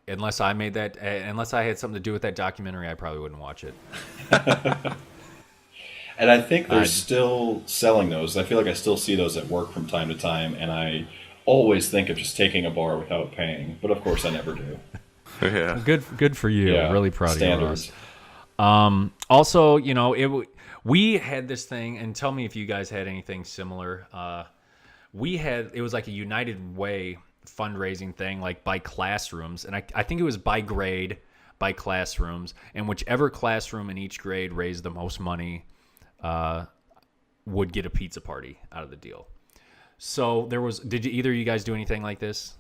unless I had something to do with that documentary, I probably wouldn't watch it. And I think they're still selling those. I feel like I still see those at work from time to time, and I always think of just taking a bar without paying. But of course, I never do. Yeah, good for you. Yeah, really proud standards. of you. Also, we had this thing, and tell me if you guys had anything similar. It was like a United Way fundraising thing, like by classrooms, and I think it was by grade, by classrooms, and whichever classroom in each grade raised the most money would get a pizza party out of the deal. So did either of you guys do anything like this?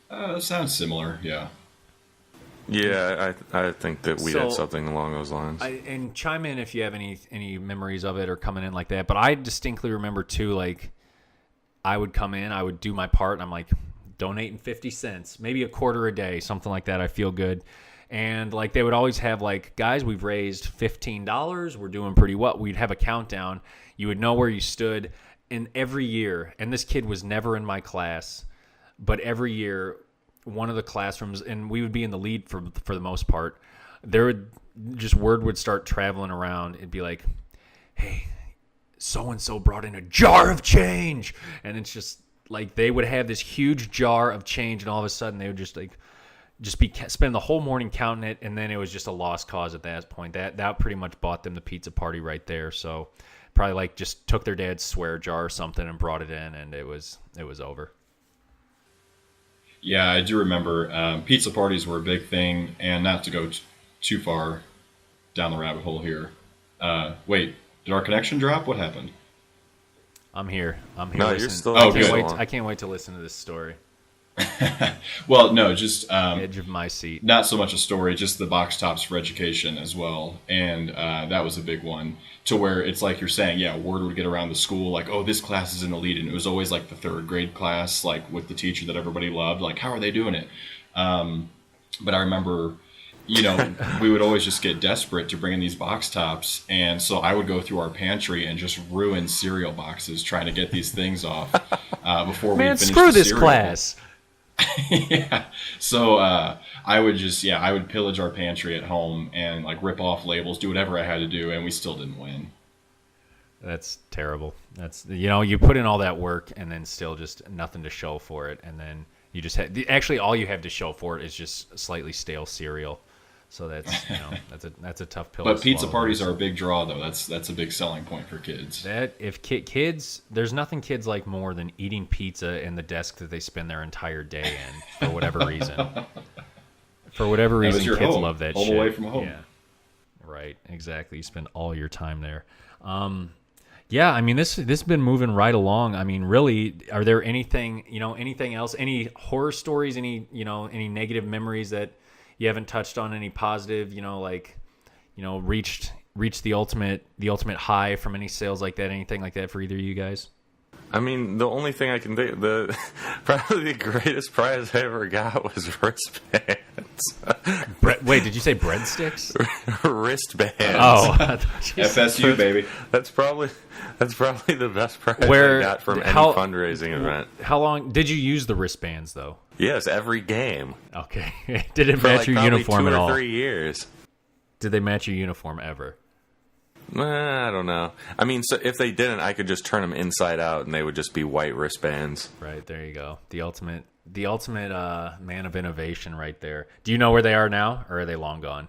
It sounds similar, yeah. Yeah, I think that we had something along those lines. And chime in if you have any memories of it or coming in like that. But I distinctly remember too, like, I would come in, I would do my part, and I'm like, donating 50 cents, maybe a quarter a day, something like that. I feel good. And like, they would always have like, guys, we've raised $15. We're doing pretty well. We'd have a countdown. You would know where you stood. And every year, and this kid was never in my class, but every year, one of the classrooms, and we would be in the lead for the most part, word would start traveling around. It'd be like, hey, so-and-so brought in a jar of change. And it's just like, they would have this huge jar of change, and all of a sudden they would just spend the whole morning counting it, and then it was just a lost cause at that point. That pretty much bought them the pizza party right there. So probably like just took their dad's swear jar or something and brought it in, and it was over. Yeah, I do remember pizza parties were a big thing, and not to go too far down the rabbit hole here. Wait, did our connection drop? What happened? I'm here. No, you're still. I can't wait to listen to this story. Well, no, just Edge of my seat. not so much a story, just the box tops for education as well. And that was a big one, to where it's like you're saying, yeah, word would get around the school, like, oh, this class is in the lead. And it was always like the 3rd grade class, like with the teacher that everybody loved, like, how are they doing it? But I remember, we would always just get desperate to bring in these box tops. And so I would go through our pantry and just ruin cereal boxes trying to get these things off before we finished screw the this cereal. class. Yeah. So I would pillage our pantry at home and like rip off labels, do whatever I had to do, and we still didn't win. That's terrible. That's, you put in all that work and then still just nothing to show for it, and then you just actually all you have to show for it is just slightly stale cereal. So that's that's a tough pill. But pizza parties are a big draw, though. That's a big selling point for kids. That if kids, there's nothing kids like more than eating pizza in the desk that they spend their entire day in for whatever reason. For whatever reason, kids home. love that home shit. Away from home. Yeah, right. Exactly. You spend all your time there. Yeah, I mean, this has been moving right along. I mean, really, are there anything else? Any horror stories? Any negative memories that you haven't touched on? Any positive? Reached the ultimate high from any sales like that? Anything like that for either of you guys? I mean, the only thing I can think, probably the greatest prize I ever got was wristbands. Wait, did you say breadsticks? Wristbands. Oh, I thought you said- FSU, baby. That's probably the best prize Where- I got from any how- fundraising event. How long did you use the wristbands though? Yes, every game. Okay, did it For match like your probably uniform 2 at or all? 3 years. Did they match your uniform ever? I don't know. I mean, so if they didn't, I could just turn them inside out, and they would just be white wristbands. Right, there you go. The ultimate man of innovation right there. Do you know where they are now, or are they long gone?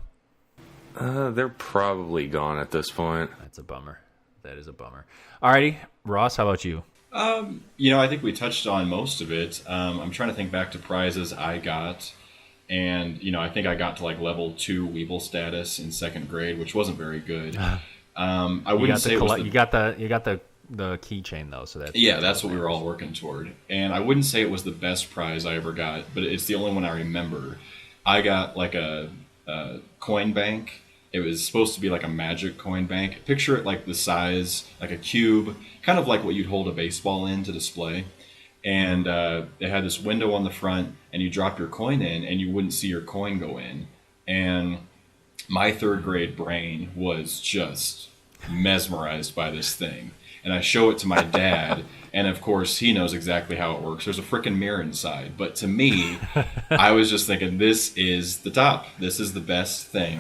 They're probably gone at this point. That's a bummer. That is a bummer. Alrighty, Ross, how about you? I think we touched on most of it. I'm trying to think back to prizes I got. And, I think I got to like level 2 Weeble status in 2nd grade, which wasn't very good. I wouldn't say it was you got the keychain though, so that's what we were all working toward. And I wouldn't say it was the best prize I ever got, but it's the only one I remember. I got like a coin bank. It was supposed to be like a magic coin bank. Picture it like the size, like a cube, kind of like what you'd hold a baseball in to display. And it had this window on the front, and you drop your coin in, and you wouldn't see your coin go in. And my 3rd grade brain was just mesmerized by this thing. And I show it to my dad, and of course he knows exactly how it works. There's a freaking mirror inside. But to me, I was just thinking, this is the top. This is the best thing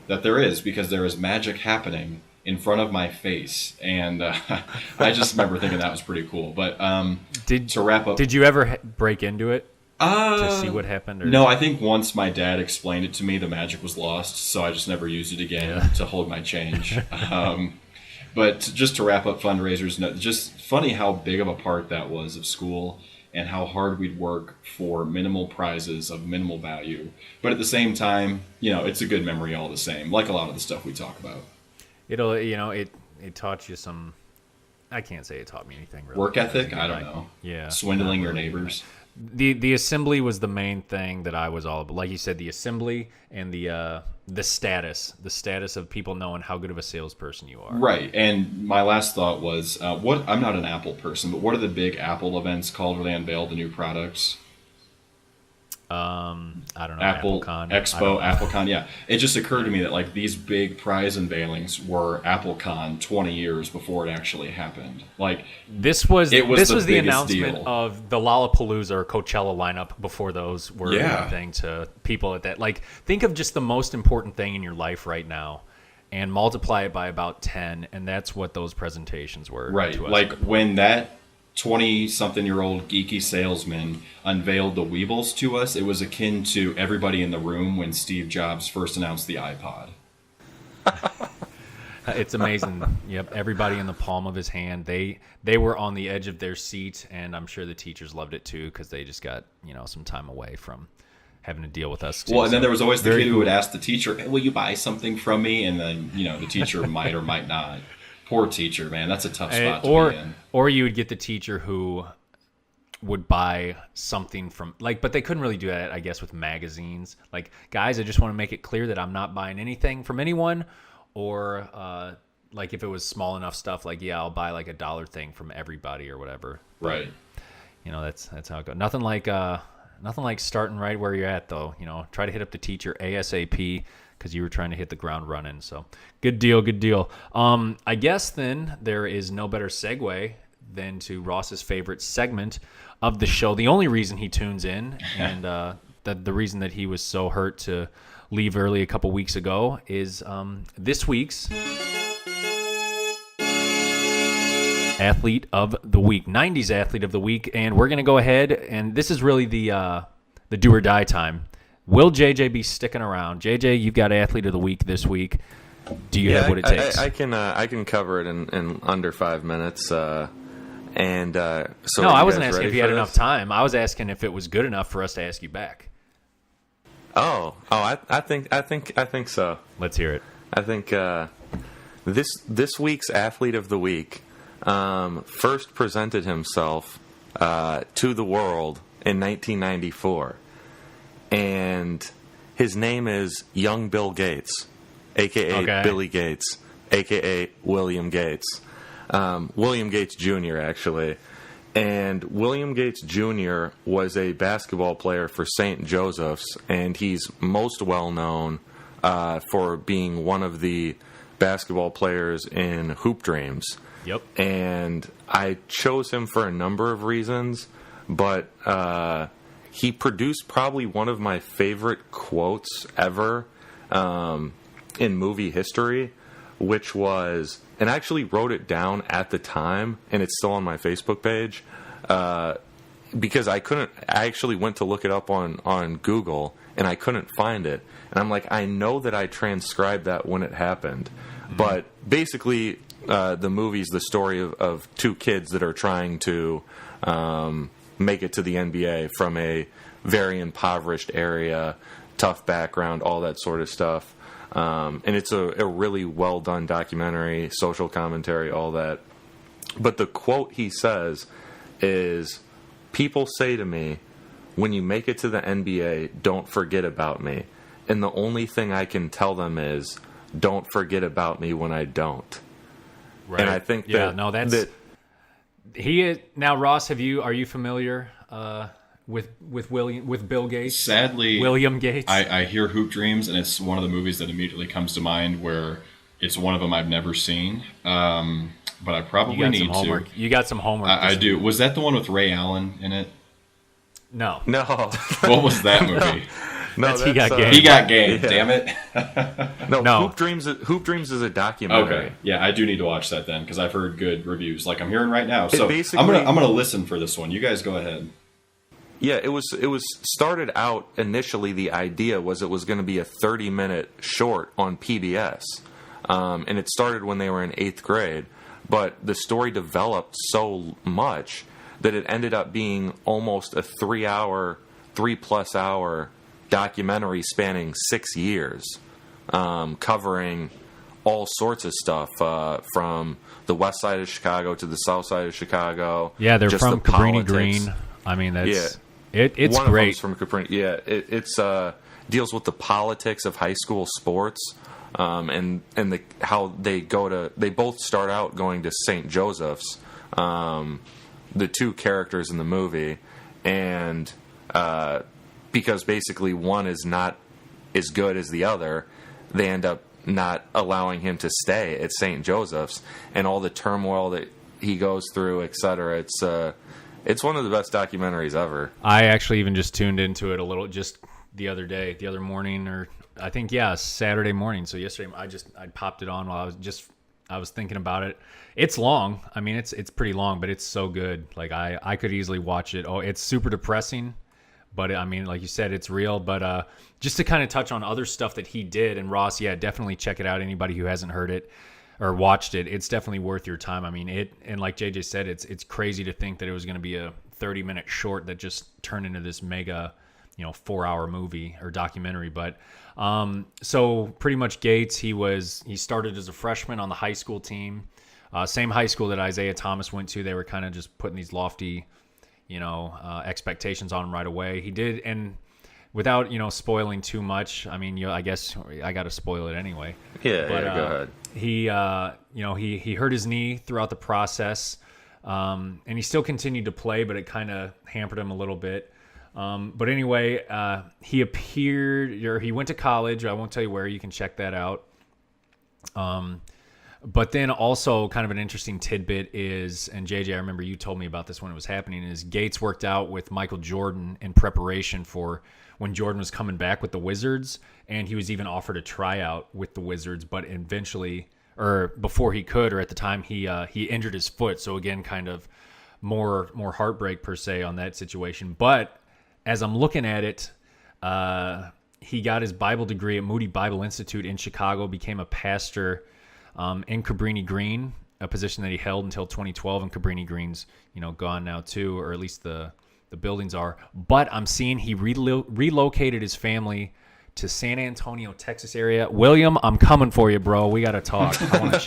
that there is, because there is magic happening in front of my face. And I just remember thinking that was pretty cool. But to wrap up... Did you ever break into it? To see what happened? Or? No, I think once my dad explained it to me, the magic was lost, so I just never used it again to hold my change. But just to wrap up fundraisers, just funny how big of a part that was of school and how hard we'd work for minimal prizes of minimal value. But at the same time, it's a good memory all the same, like a lot of the stuff we talk about. It taught you some... I can't say it taught me anything really. Work ethic? I don't know. Yeah. Swindling your neighbors. The assembly was the main thing that I was all about. Like you said, the assembly and the status of people knowing how good of a salesperson you are. Right. And my last thought was, I'm not an Apple person, but what are the big Apple events called where they unveil the new products? I don't know. AppleCon, Expo, AppleCon. Yeah, it just occurred to me that like these big prize unveilings were AppleCon 20 years before it actually happened. Like this was the announcement deal of the Lollapalooza or Coachella lineup before those were anything to people at that. Like think of just the most important thing in your life right now, and multiply it by about 10, and that's what those presentations were. Right, to us. like when that 20-something-year-old geeky salesman unveiled the Weebles to us, it was akin to everybody in the room when Steve Jobs first announced the iPod. It's amazing. Yep, everybody in the palm of his hand. They were on the edge of their seat, and I'm sure the teachers loved it too because they just got some time away from having to deal with us too. Well, and then there was always the kid who would ask the teacher, hey, "Will you buy something from me?" And then the teacher might or might not. Poor teacher, man. That's a tough spot to be in. Or you would get the teacher who would buy something from, but they couldn't really do that, I guess, with magazines. Like, guys, I just want to make it clear that I'm not buying anything from anyone. Or, if it was small enough stuff, I'll buy like $1 thing from everybody or whatever. Right. That's how it goes. Nothing like starting right where you're at, though. Try to hit up the teacher ASAP. Because you were trying to hit the ground running. So good deal. I guess then there is no better segue than to Ross's favorite segment of the show. The only reason he tunes in and the reason that he was so hurt to leave early a couple weeks ago is this week's Athlete of the Week, 90s Athlete of the Week. And we're going to go ahead, and this is really the do or die time. Will JJ be sticking around? JJ, you've got Athlete of the Week this week. Do you have what it takes? I can cover it in under 5 minutes. So no, I wasn't asking if you had enough time. I was asking if it was good enough for us to ask you back. I think so. Let's hear it. I think this week's Athlete of the Week first presented himself to the world in 1994. And his name is Young Bill Gates, a.k.a. Billy Gates, a.k.a. William Gates. William Gates Jr., actually. And William Gates Jr. was a basketball player for St. Joseph's, and he's most well known for being one of the basketball players in Hoop Dreams. Yep. And I chose him for a number of reasons, but he produced probably one of my favorite quotes ever in movie history, which was, and I actually wrote it down at the time, and it's still on my Facebook page, because I actually went to look it up on Google, and I couldn't find it. And I'm like, I know that I transcribed that when it happened. Mm-hmm. But basically, the movie's the story of two kids that are trying to make it to the NBA from a very impoverished area, tough background, all that sort of stuff. And it's a really well done documentary, social commentary, all that. But the quote he says is, "People say to me, when you make it to the NBA, don't forget about me. And the only thing I can tell them is, don't forget about me when I don't." Right. And I think he is now. Ross, are you familiar with Bill Gates? Sadly, William Gates. I hear Hoop Dreams, and it's one of the movies that immediately comes to mind. Where it's one of them I've never seen, but I probably need to. You got some homework. I do. Was that the one with Ray Allen in it? No. What was that movie? No, He Got Game. He Got Game. Yeah. Damn it. No. Hoop Dreams is a documentary. Okay. Yeah, I do need to watch that then, because I've heard good reviews, like I'm hearing right now. So basically, I'm gonna listen for this one. You guys go ahead. Yeah, it was started out initially. The idea was it was going to be a 30-minute short on PBS, and it started when they were in 8th grade. But the story developed so much that it ended up being almost a 3+ hour documentary spanning 6 years, covering all sorts of stuff, from the west side of Chicago to the south side of Chicago. Yeah, they're just from the Cabrini politics. Green. I mean, that's it's one great. Of them's from Cabrini. Yeah, it's deals with the politics of high school sports, and how they both start out going to St. Joseph's, the two characters in the movie, and because basically one is not as good as the other, they end up not allowing him to stay at St. Joseph's, and all the turmoil that he goes through, etc. It's one of the best documentaries ever. I actually even just tuned into it a little just the other morning, or I think Saturday morning. So yesterday I popped it on while I was thinking about it. It's long. I mean, it's pretty long, but it's so good. Like I could easily watch it. Oh, it's super depressing, but I mean, like you said, it's real. But just to kind of touch on other stuff that he did, and Ross, definitely check it out. Anybody who hasn't heard it or watched it, it's definitely worth your time. I mean, and like JJ said, it's crazy to think that it was going to be a 30-minute short that just turned into this mega, 4-hour movie or documentary. But so pretty much Gates, he started as a freshman on the high school team, same high school that Isaiah Thomas went to. They were kind of just putting these lofty, expectations on him right away. He did, and without spoiling too much, I mean, I guess I got to spoil it anyway. Yeah, go ahead. He hurt his knee throughout the process, and he still continued to play, but it kind of hampered him a little bit. But anyway, he went to college. I won't tell you where. You can check that out. But then also kind of an interesting tidbit is, and JJ, I remember you told me about this when it was happening, is Gates worked out with Michael Jordan in preparation for when Jordan was coming back with the Wizards, and he was even offered a tryout with the Wizards, but eventually, or before he could, or at the time, he injured his foot. So again, kind of more heartbreak per se on that situation. But as I'm looking at it, he got his Bible degree at Moody Bible Institute in Chicago, became a pastor in Cabrini Green, a position that he held until 2012, and Cabrini Green's gone now too, or at least the buildings are. But I'm seeing he relocated his family to San Antonio, Texas area. William, I'm coming for you, bro. We got to talk. I want to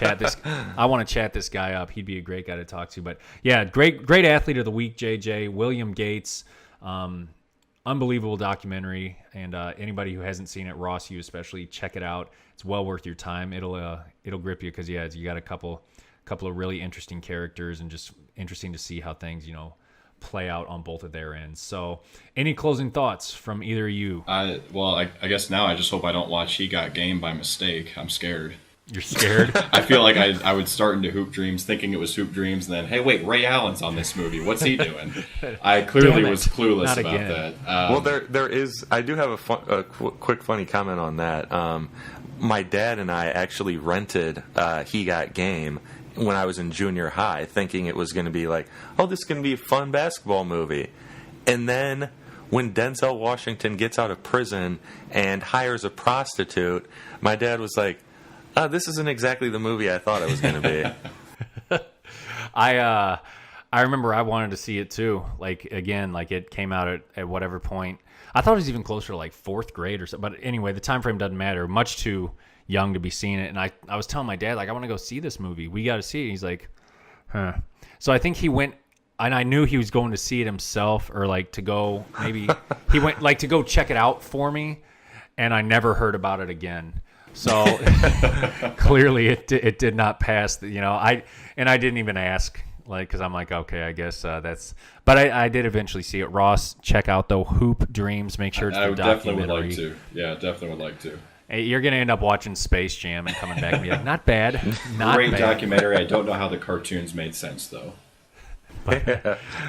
chat this guy up. He'd be a great guy to talk to. But yeah, great athlete of the week, JJ. William Gates. Unbelievable documentary, and anybody who hasn't seen it, Ross, you especially, check it out. It's well worth your time. It'll grip you because you got a couple of really interesting characters, and just interesting to see how things, play out on both of their ends. So, any closing thoughts from either of you? Well, I guess now I just hope I don't watch He Got Game by mistake. I'm scared. You're scared? I feel like I would start into Hoop Dreams thinking it was Hoop Dreams, and then, hey, wait, Ray Allen's on this movie. What's he doing? I clearly was clueless Not about again. that. Well, there is. I do have a quick funny comment on that. My dad and I actually rented He Got Game when I was in junior high, thinking it was going to be like, oh, this is going to be a fun basketball movie. And then when Denzel Washington gets out of prison and hires a prostitute, my dad was like, this isn't exactly the movie I thought it was going to be. I remember I wanted to see it too. Like, again, like it came out at whatever point. I thought it was even closer to like 4th grade or something. But anyway, the time frame doesn't matter. Much too young to be seeing it. And I was telling my dad, like, I want to go see this movie. We got to see it. He's like, huh. So I think he went, and I knew he was going to see it himself, or like to go, maybe he went like to go check it out for me. And I never heard about it again. So clearly it did not pass. I didn't even ask, like, because I'm like, okay, I guess that's. But I did eventually see it. Ross, check out the Hoop Dreams. Make sure it's the documentary. Definitely would like to. Yeah, definitely would like to. Hey, you're gonna end up watching Space Jam and coming back and be like, not bad, not Great bad. documentary. I don't know how the cartoons made sense though. But,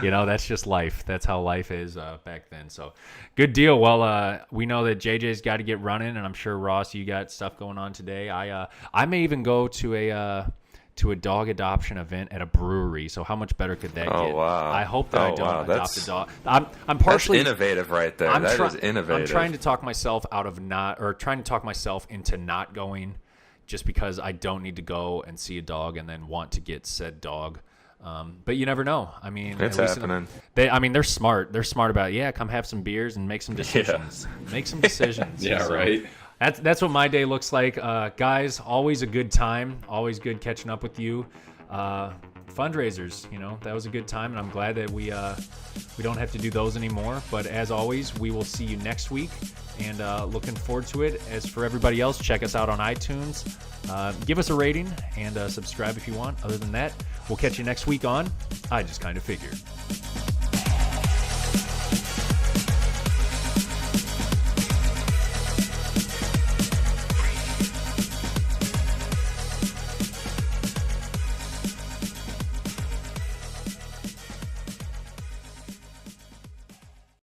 that's just life. That's how life is back then. So, good deal. Well, we know that JJ's got to get running, and I'm sure Ross, you got stuff going on today. I may even go to a dog adoption event at a brewery. So how much better could that get? Wow. I hope that I don't adopt a dog. I'm That's partially innovative right there. That is innovative. I'm trying to talk myself into not going, just because I don't need to go and see a dog and then want to get said dog. But you never know. I mean, It's happening. They're smart. They're smart about it. Yeah, come have some beers and make some decisions. Make some decisions. Yeah, So right. That's what my day looks like. Guys, always a good time. Always good catching up with you. Fundraisers, that was a good time, and I'm glad that we don't have to do those anymore. But as always, we will see you next week, and looking forward to it. As for everybody else, check us out on iTunes. Give us a rating and subscribe if you want. Other than that, we'll catch you next week on I Just Kind of Figured.